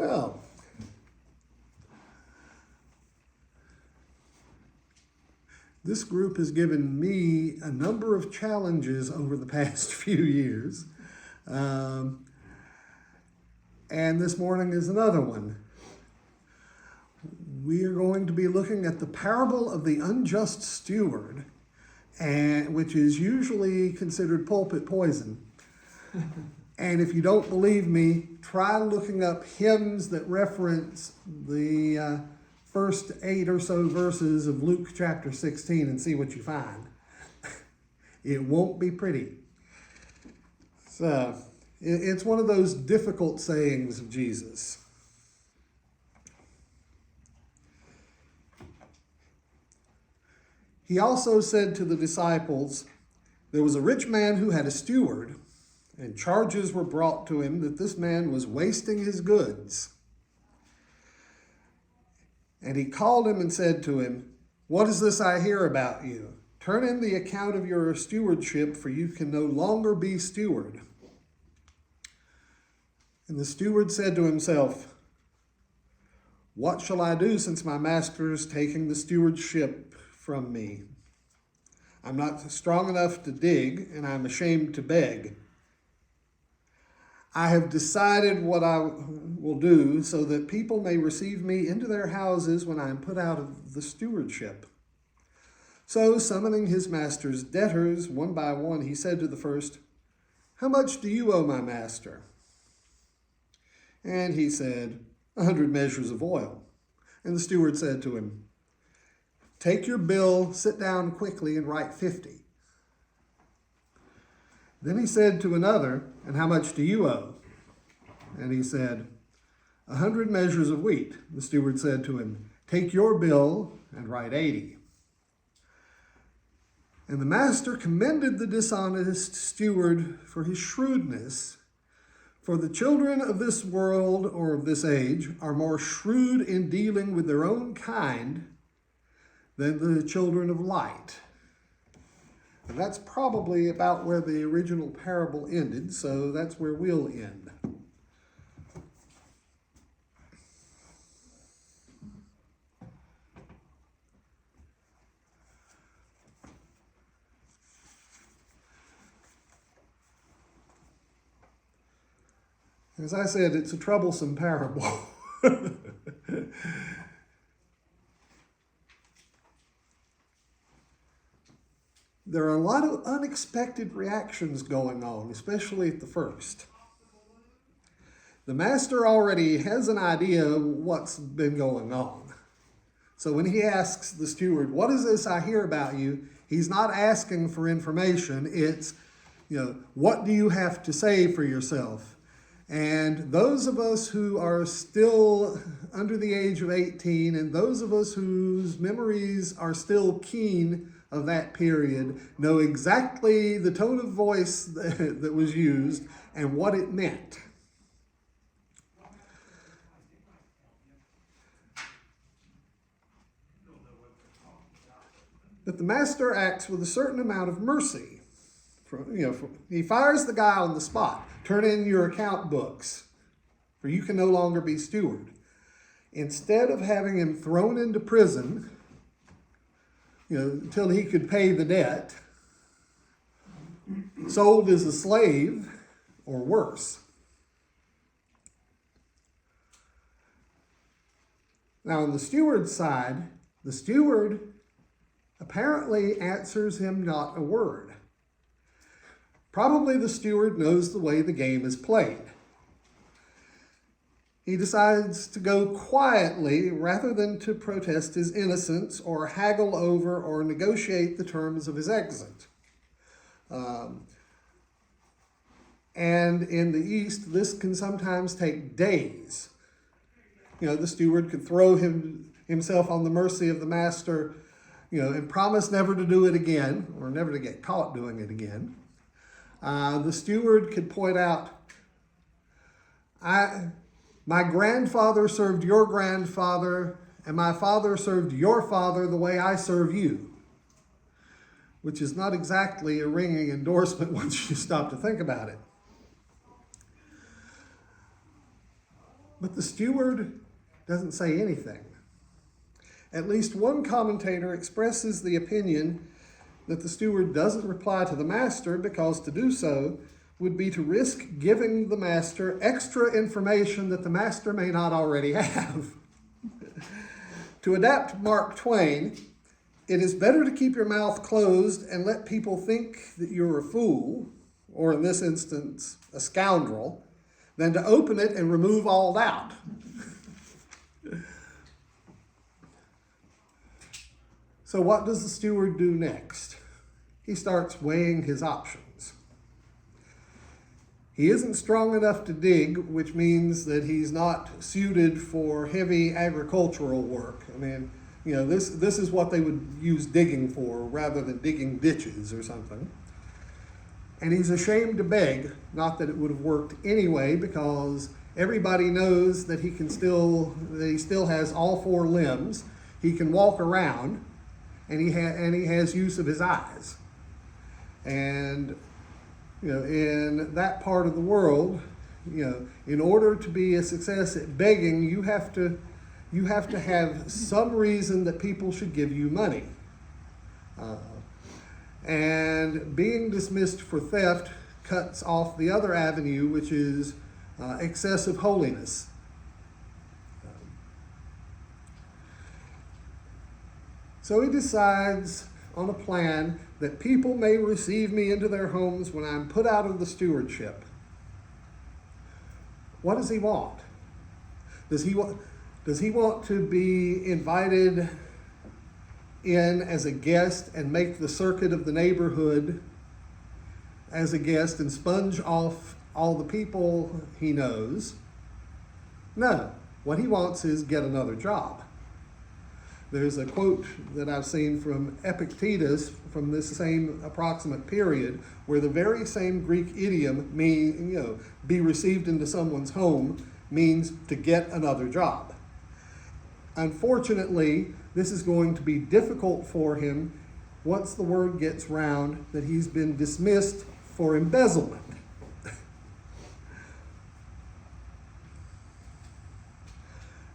Well, this group has given me a number of challenges over the past few years. And this morning is another one. We are going to be looking at the parable of the unjust steward, which is usually considered pulpit poison. And if you don't believe me, try looking up hymns that reference the first 8 or so verses of Luke chapter 16 and see what you find. It won't be pretty. So, it's one of those difficult sayings of Jesus. He also said to the disciples, "There was a rich man who had a steward, and charges were brought to him that this man was wasting his goods. And he called him and said to him, 'What is this I hear about you? Turn in the account of your stewardship, for you can no longer be steward.' And the steward said to himself, 'What shall I do since my master is taking the stewardship from me? I'm not strong enough to dig, and I'm ashamed to beg. I have decided what I will do so that people may receive me into their houses when I am put out of the stewardship.' So, summoning his master's debtors one by one, he said to the first, 'How much do you owe my master?' And he said, 100 measures of oil. And the steward said to him, 'Take your bill, sit down quickly, and write 50. Then he said to another, 'And how much do you owe?' And he said, 100 measures of wheat. The steward said to him, 'Take your bill and write 80. And the master commended the dishonest steward for his shrewdness. For the children of this world or of this age are more shrewd in dealing with their own kind than the children of light.'" And that's probably about where the original parable ended, so that's where we'll end. As I said, it's a troublesome parable. There are a lot of unexpected reactions going on, especially at the first. The master already has an idea of what's been going on. So when he asks the steward, "What is this I hear about you?" he's not asking for information. It's, what do you have to say for yourself? And those of us who are still under the age of 18 and those of us whose memories are still keen of that period know exactly the tone of voice that was used and what it meant. But the master acts with a certain amount of mercy. He fires the guy on the spot. "Turn in your account books, for you can no longer be steward." Instead of having him thrown into prison, until he could pay the debt, sold as a slave, or worse. Now, on the steward's side, the steward apparently answers him not a word. Probably the steward knows the way the game is played. He decides to go quietly rather than to protest his innocence or haggle over or negotiate the terms of his exit. And in the East, this can sometimes take days. The steward could throw himself on the mercy of the master, and promise never to do it again or never to get caught doing it again. The steward could point out, my grandfather served your grandfather, and my father served your father the way I serve you, which is not exactly a ringing endorsement once you stop to think about it. But the steward doesn't say anything. At least one commentator expresses the opinion that the steward doesn't reply to the master because to do so would be to risk giving the master extra information that the master may not already have. To adapt Mark Twain, it is better to keep your mouth closed and let people think that you're a fool, or in this instance, a scoundrel, than to open it and remove all doubt. So what does the steward do next? He starts weighing his options. He isn't strong enough to dig, which means that he's not suited for heavy agricultural work. I mean, this is what they would use digging for rather than digging ditches or something. And he's ashamed to beg, not that it would have worked anyway, because everybody knows that he still has all four limbs. He can walk around, and he has use of his eyes. And in that part of the world, in order to be a success at begging, you have to have some reason that people should give you money. And being dismissed for theft cuts off the other avenue, which is excessive holiness. So he decides on a plan that people may receive me into their homes when I'm put out of the stewardship. What does he want? Does he want to be invited in as a guest and make the circuit of the neighborhood as a guest and sponge off all the people he knows? No. What he wants is get another job. There's a quote that I've seen from Epictetus from this same approximate period where the very same Greek idiom, be received into someone's home, means to get another job. Unfortunately, this is going to be difficult for him once the word gets round that he's been dismissed for embezzlement.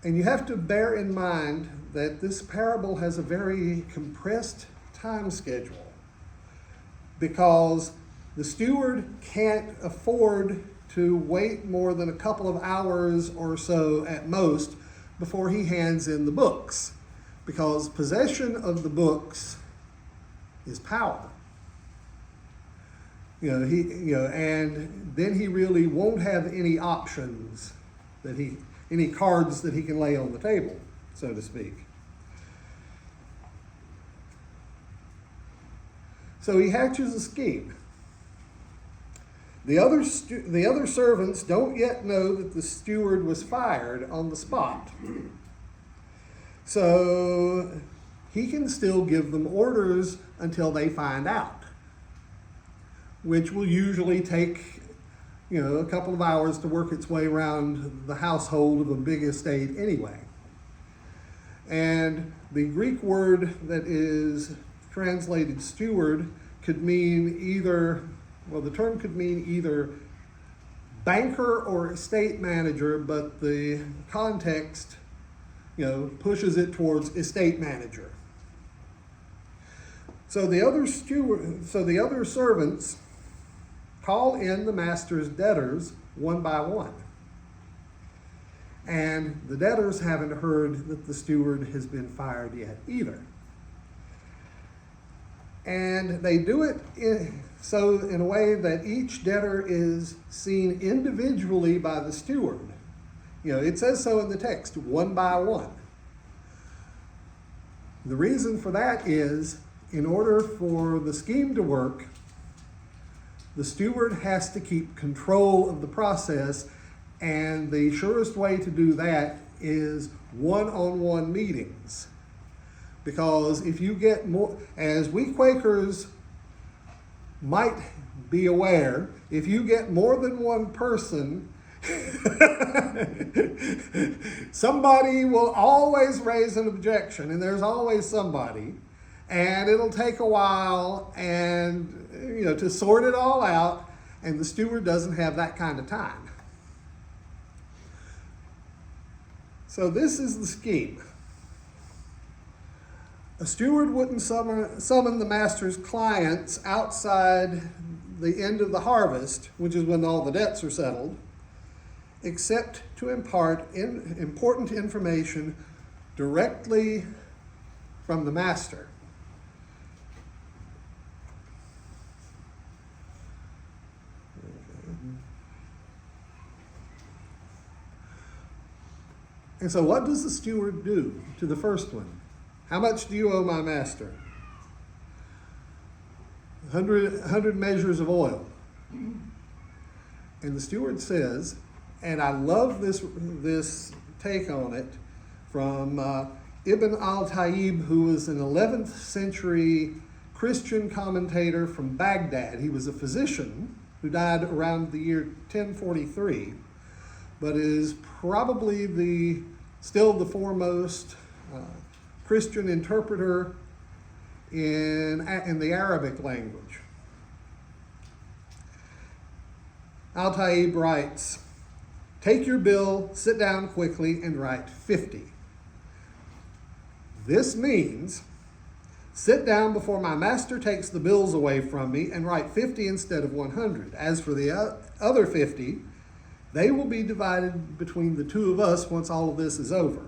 And you have to bear in mind that this parable has a very compressed time schedule because the steward can't afford to wait more than a couple of hours or so at most before he hands in the books, because possession of the books is power. And then he really won't have any options any cards that he can lay on the table, so to speak. So he hatches a scheme. The other servants don't yet know that the steward was fired on the spot. So he can still give them orders until they find out, which will usually take a couple of hours to work its way around the household of a big estate anyway. And the Greek word that is translated steward could mean the term could mean either banker or estate manager, but the context, pushes it towards estate manager. So the other servants call in the master's debtors one by one. And the debtors haven't heard that the steward has been fired yet either. And they do it in a way that each debtor is seen individually by the steward. It says so in the text, one by one. The reason for that is, in order for the scheme to work, the steward has to keep control of the process, and the surest way to do that is one-on-one meetings. Because if you get more, as we Quakers might be aware, if you get more than one person, somebody will always raise an objection, and there's always somebody, and it'll take a while and to sort it all out, and the steward doesn't have that kind of time. So this is the scheme. A steward wouldn't summon the master's clients outside the end of the harvest, which is when all the debts are settled, except to impart important information directly from the master. And so what does the steward do to the first one? How much do you owe my master? 100 measures of oil. And the steward says, and I love this take on it from Ibn al-Tayyib, who was an 11th century Christian commentator from Baghdad. He was a physician who died around the year 1043, but is probably still the foremost Christian interpreter in the Arabic language. Al-Tayyib writes, "Take your bill, sit down quickly, and write 50. This means, sit down before my master takes the bills away from me and write 50 instead of 100. As for the other 50, they will be divided between the two of us once all of this is over."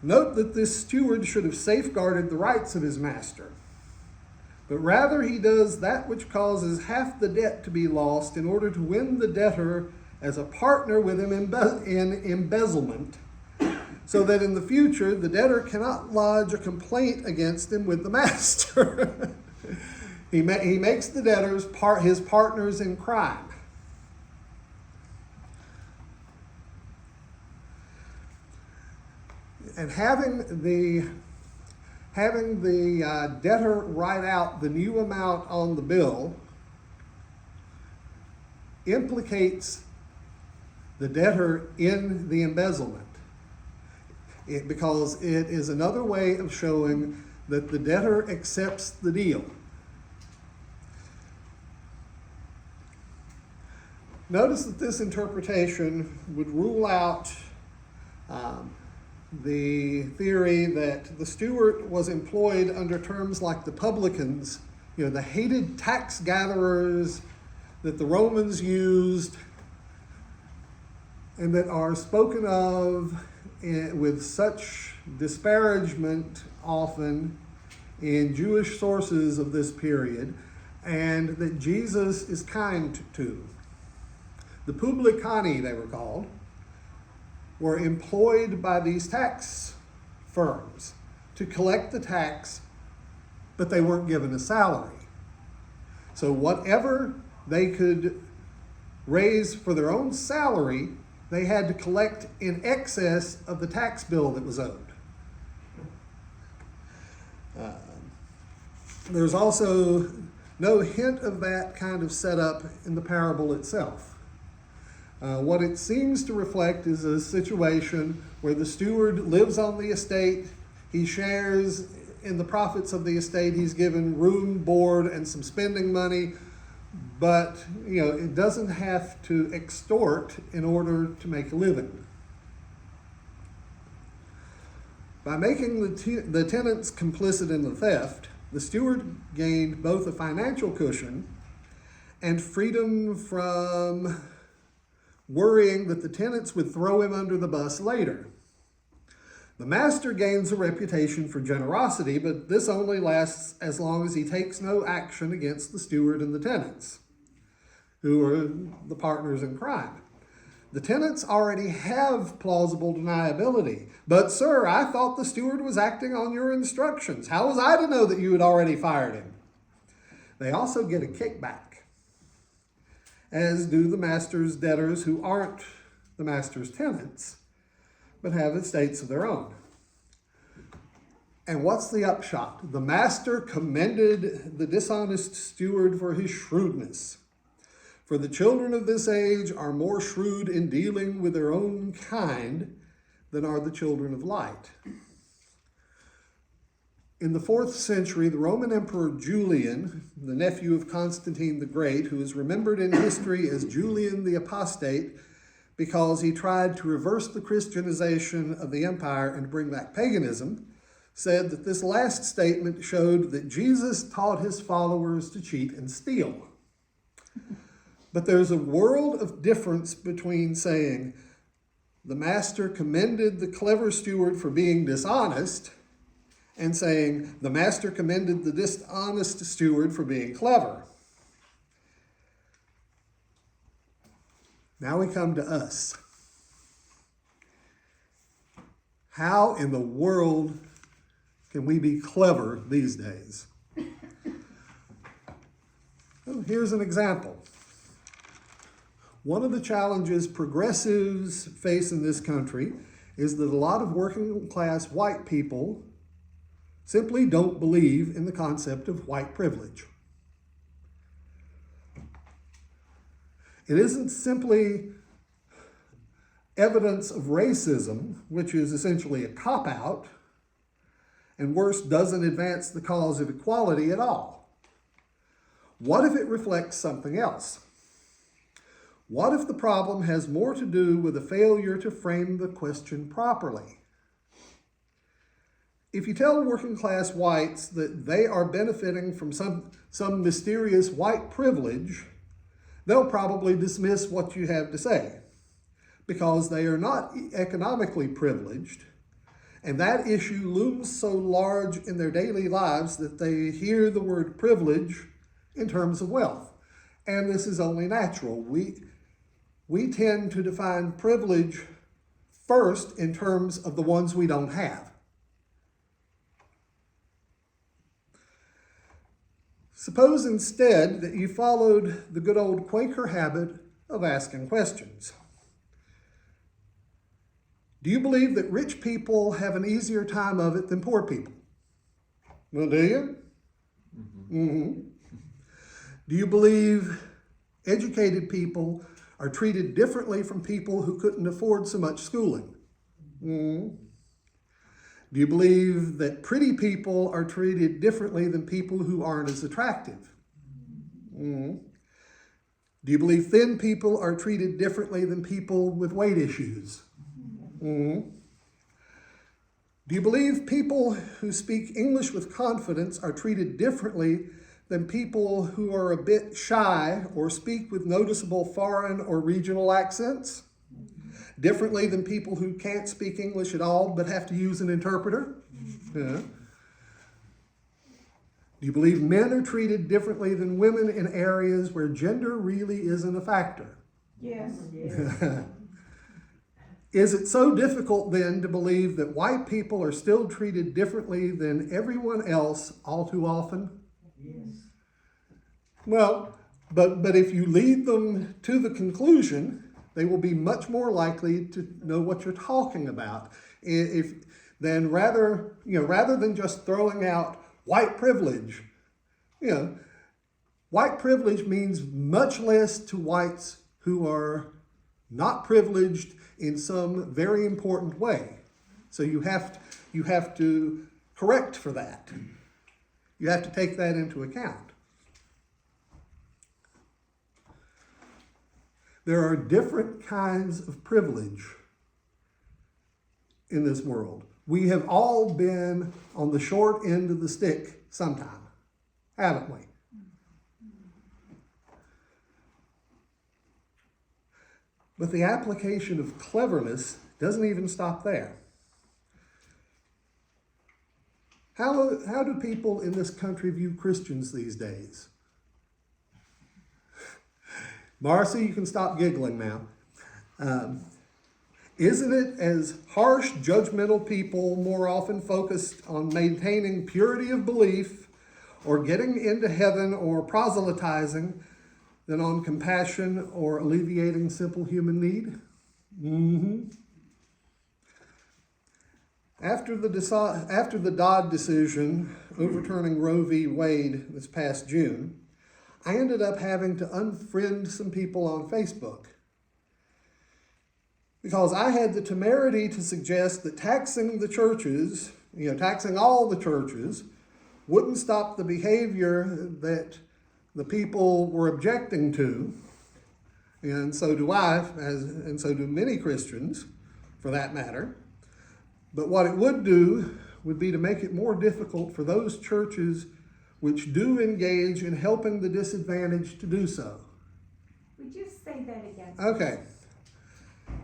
Note that this steward should have safeguarded the rights of his master, but rather he does that which causes half the debt to be lost in order to win the debtor as a partner with him in embezzlement, so that in the future the debtor cannot lodge a complaint against him with the master. He makes the debtors his partners in crime. And having the debtor write out the new amount on the bill implicates the debtor in the embezzlement, because it is another way of showing that the debtor accepts the deal. Notice that this interpretation would rule out the theory that the steward was employed under terms like the publicans, the hated tax gatherers that the Romans used and that are spoken of with such disparagement often in Jewish sources of this period, and that Jesus is kind to. The publicani, they were called, were employed by these tax firms to collect the tax, but they weren't given a salary. So whatever they could raise for their own salary, they had to collect in excess of the tax bill that was owed. There's also no hint of that kind of setup in the parable itself. What it seems to reflect is a situation where the steward lives on the estate, he shares in the profits of the estate, he's given room, board, and some spending money, but it doesn't have to extort in order to make a living. By making the tenants complicit in the theft, the steward gained both a financial cushion and freedom from worrying that the tenants would throw him under the bus later. The master gains a reputation for generosity, but this only lasts as long as he takes no action against the steward and the tenants, who are the partners in crime. The tenants already have plausible deniability. "But sir, I thought the steward was acting on your instructions. How was I to know that you had already fired him?" They also get a kickback, as do the master's debtors who aren't the master's tenants, but have estates of their own. And what's the upshot? The master commended the dishonest steward for his shrewdness. "For the children of this age are more shrewd in dealing with their own kind than are the children of light." In the 4th century, the Roman Emperor Julian, the nephew of Constantine the Great, who is remembered in history as Julian the Apostate, because he tried to reverse the Christianization of the empire and bring back paganism, said that this last statement showed that Jesus taught his followers to cheat and steal. But there's a world of difference between saying the master commended the clever steward for being dishonest and saying the master commended the dishonest steward for being clever. Now we come to us. How in the world can we be clever these days? Well, here's an example. One of the challenges progressives face in this country is that a lot of working class white people simply don't believe in the concept of white privilege. It isn't simply evidence of racism, which is essentially a cop-out, and worse, doesn't advance the cause of equality at all. What if it reflects something else? What if the problem has more to do with a failure to frame the question properly? If you tell working class whites that they are benefiting from some mysterious white privilege, they'll probably dismiss what you have to say because they are not economically privileged, and that issue looms so large in their daily lives that they hear the word privilege in terms of wealth. And this is only natural. We tend to define privilege first in terms of the ones we don't have. Suppose instead that you followed the good old Quaker habit of asking questions. Do you believe that rich people have an easier time of it than poor people? Well, do you? Mm-hmm. Do you believe educated people are treated differently from people who couldn't afford so much schooling? Mm-hmm. Do you believe that pretty people are treated differently than people who aren't as attractive? Mm-hmm. Do you believe thin people are treated differently than people with weight issues? Mm-hmm. Do you believe people who speak English with confidence are treated differently than people who are a bit shy or speak with noticeable foreign or regional accents? Differently than people who can't speak English at all but have to use an interpreter? Yeah. Do you believe men are treated differently than women in areas where gender really isn't a factor? Yes. Is it so difficult then to believe that white people are still treated differently than everyone else all too often? Yes. Well, but if you lead them to the conclusion, they will be much more likely to know what you're talking about. Rather than just throwing out white privilege, white privilege means much less to whites who are not privileged in some very important way. So you have to correct for that. You have to take that into account. There are different kinds of privilege in this world. We have all been on the short end of the stick sometime, haven't we? But the application of cleverness doesn't even stop there. How do people in this country view Christians these days? Marcy, you can stop giggling now. Isn't it as harsh, judgmental people more often focused on maintaining purity of belief or getting into heaven or proselytizing than on compassion or alleviating simple human need? Mm-hmm. After the Dodd decision overturning Roe v. Wade this past June, I ended up having to unfriend some people on Facebook because I had the temerity to suggest that taxing the churches, taxing all the churches, wouldn't stop the behavior that the people were objecting to. and so do I, and so do many Christians, for that matter. But what it would do would be to make it more difficult for those churches which do engage in helping the disadvantaged to do so. Would you say that again? Okay.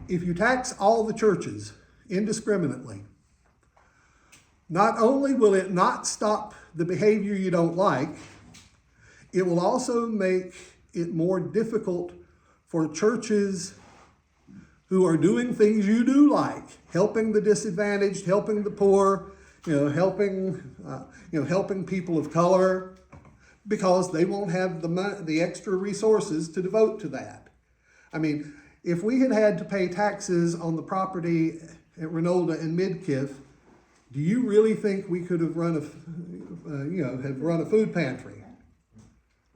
If you tax all the churches indiscriminately, not only will it not stop the behavior you don't like, it will also make it more difficult for churches who are doing things you do like, helping the disadvantaged, helping the poor, helping people of color, because they won't have the extra resources to devote to that. I mean, if we had to pay taxes on the property at Renolda and Midkiff, do you really think we could have run a food pantry?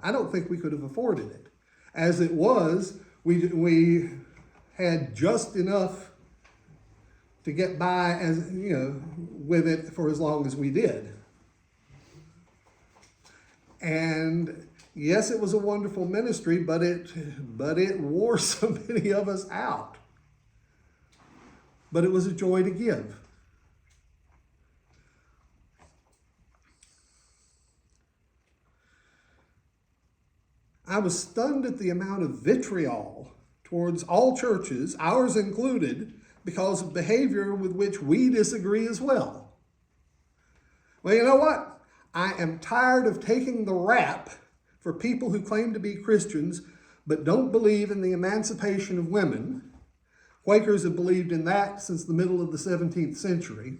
I don't think we could have afforded it. As it was, we had just enough to get by with it for as long as we did. And yes, it was a wonderful ministry, but it wore so many of us out. But it was a joy to give. I was stunned at the amount of vitriol towards all churches, ours included, because of behavior with which we disagree as well. Well, you know what? I am tired of taking the rap for people who claim to be Christians but don't believe in the emancipation of women. Quakers have believed in that since the middle of the 17th century.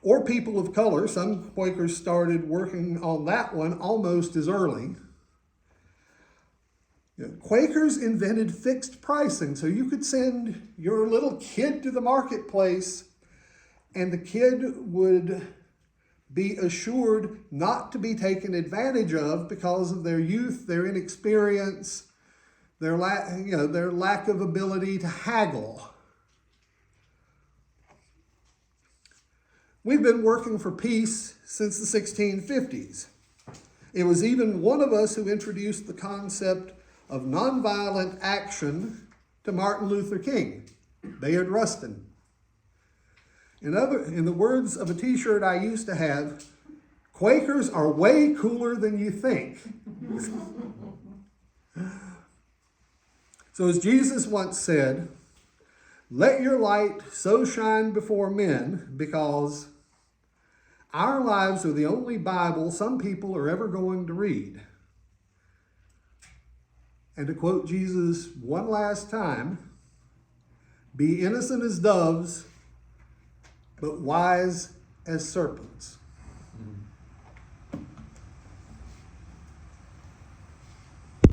Or people of color. Some Quakers started working on that one almost as early. Quakers invented fixed pricing, so you could send your little kid to the marketplace and the kid would be assured not to be taken advantage of because of their youth, their inexperience, their lack of ability to haggle. We've been working for peace since the 1650s. It was even one of us who introduced the concept of nonviolent action to Martin Luther King, Bayard Rustin. In the words of a t-shirt I used to have, Quakers are way cooler than you think. So as Jesus once said, let your light so shine before men, because our lives are the only Bible some people are ever going to read. And to quote Jesus one last time, be innocent as doves, but wise as serpents. Mm-hmm.